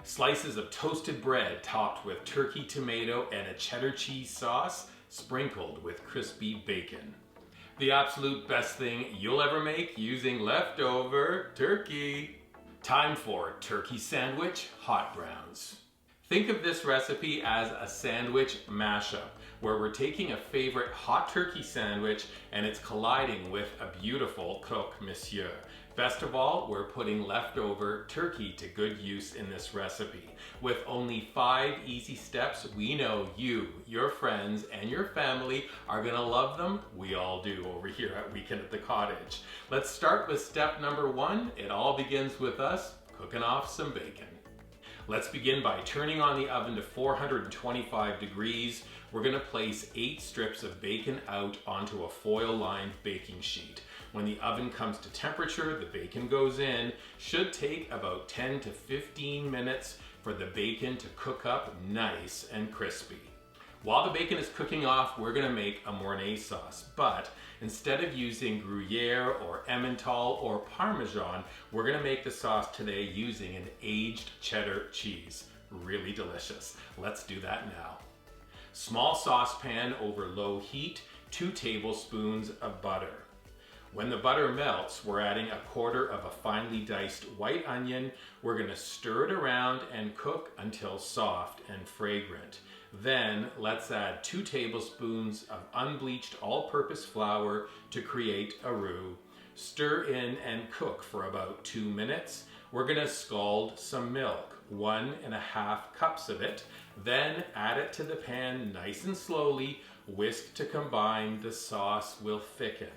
Slices of toasted bread topped with turkey, tomato, and a cheddar cheese sauce, sprinkled with crispy bacon. The absolute best thing you'll ever make using leftover turkey. Time for turkey sandwich hot browns. Think of this recipe as a sandwich mashup, where we're taking a favorite hot turkey sandwich and it's colliding with a beautiful croque monsieur. Best of all, we're putting leftover turkey to good use in this recipe. With only 5 easy steps, we know you, your friends, and your family are gonna love them. We all do over here at Weekend at the Cottage. Let's start with step number 1. It all begins with us cooking off some bacon. Let's begin by turning on the oven to 425 degrees. We're gonna place 8 strips of bacon out onto a foil-lined baking sheet. When the oven comes to temperature, the bacon goes in. Should take about 10 to 15 minutes for the bacon to cook up nice and crispy. While the bacon is cooking off, we're gonna make a Mornay sauce, but instead of using Gruyere or Emmental or Parmesan, we're gonna make the sauce today using an aged cheddar cheese. Really delicious. Let's do that now. Small saucepan over low heat, 2 tablespoons of butter. When the butter melts, we're adding 1/4 of a finely diced white onion. We're gonna stir it around and cook until soft and fragrant. Then let's add 2 tablespoons of unbleached all-purpose flour to create a roux. Stir in and cook for about 2 minutes. We're gonna scald some milk, 1½ cups of it. Then add it to the pan nice and slowly. Whisk to combine, the sauce will thicken.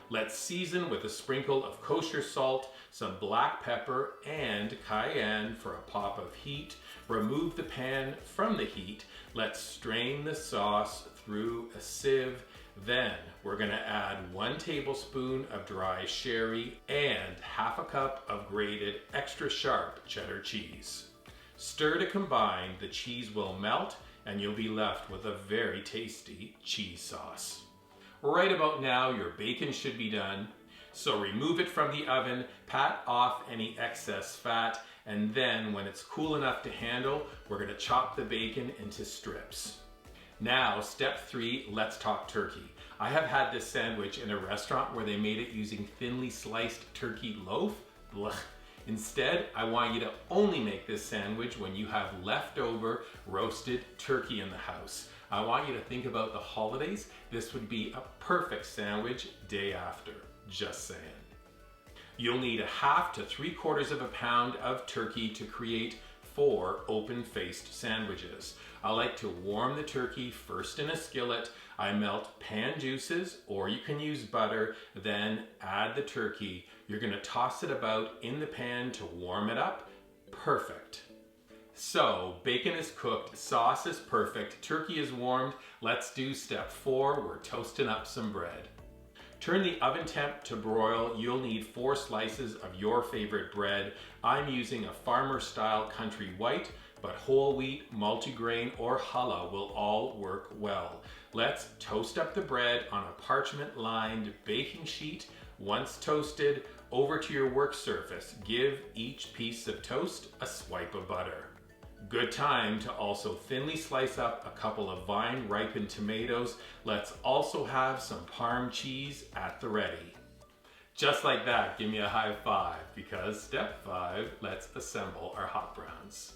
Let's season with a sprinkle of kosher salt, some black pepper, and cayenne for a pop of heat. Remove the pan from the heat. Let's strain the sauce through a sieve. Then we're gonna add 1 tablespoon of dry sherry and 1/2 cup of grated extra sharp cheddar cheese. Stir to combine, the cheese will melt and you'll be left with a very tasty cheese sauce. Right about now, your bacon should be done. So remove it from the oven, pat off any excess fat, and then when it's cool enough to handle, we're gonna chop the bacon into strips. Now, step 3, let's talk turkey. I have had this sandwich in a restaurant where they made it using thinly sliced turkey loaf. Blech. Instead, I want you to only make this sandwich when you have leftover roasted turkey in the house. I want you to think about the holidays. This would be a perfect sandwich day after, just saying. You'll need 1/2 to 3/4 pound of turkey to create 4 open-faced sandwiches. I like to warm the turkey first in a skillet. I melt pan juices, or you can use butter, then add the turkey. You're gonna toss it about in the pan to warm it up. Perfect. So, bacon is cooked, sauce is perfect, turkey is warmed. Let's do step 4, we're toasting up some bread. Turn the oven temp to broil. You'll need 4 slices of your favorite bread. I'm using a farmer-style country white, but whole wheat, multigrain, or challah will all work well. Let's toast up the bread on a parchment-lined baking sheet. Once toasted, over to your work surface. Give each piece of toast a swipe of butter. Good time to also thinly slice up a couple of vine-ripened tomatoes. Let's also have some Parm cheese at the ready. Just like that, give me a high five, because step 5, let's assemble our hot browns.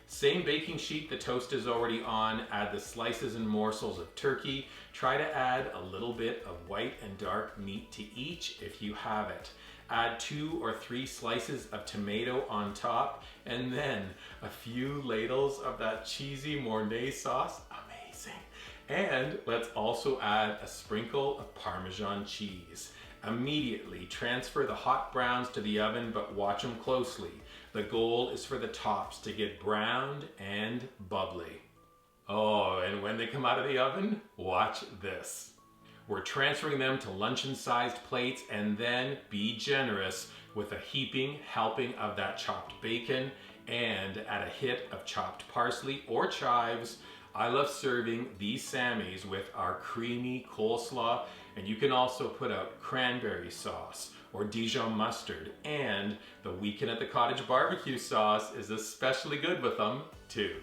Same baking sheet the toast is already on, add the slices and morsels of turkey. Try to add a little bit of white and dark meat to each if you have it. Add 2 or 3 slices of tomato on top, and then a few ladles of that cheesy Mornay sauce. Amazing. And let's also add a sprinkle of Parmesan cheese. Immediately transfer the hot browns to the oven, but watch them closely. The goal is for the tops to get browned and bubbly. Oh, and when they come out of the oven, watch this. We're transferring them to luncheon-sized plates, and then be generous with a heaping helping of that chopped bacon and add a hit of chopped parsley or chives. I love serving these Sammies with our creamy coleslaw, And you can also put out cranberry sauce or Dijon mustard, and the Weekend at the Cottage barbecue sauce is especially good with them too.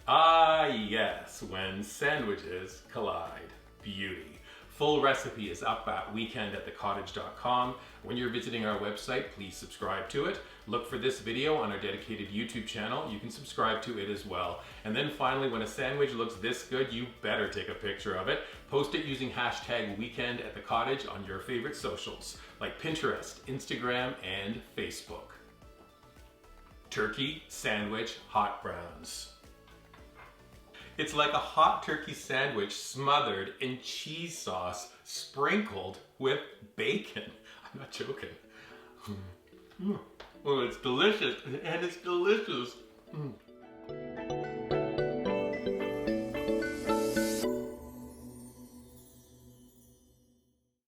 Ah yes, when sandwiches collide. Beauty. Full recipe is up at weekendatthecottage.com. When you're visiting our website, please subscribe to it. Look for this video on our dedicated YouTube channel. You can subscribe to it as well. And then finally, when a sandwich looks this good, you better take a picture of it. Post it using hashtag weekendatthecottage on your favorite socials, like Pinterest, Instagram, and Facebook. Turkey sandwich hot browns. It's like a hot turkey sandwich smothered in cheese sauce, sprinkled with bacon. I'm not joking. Oh, it's delicious, and it's delicious.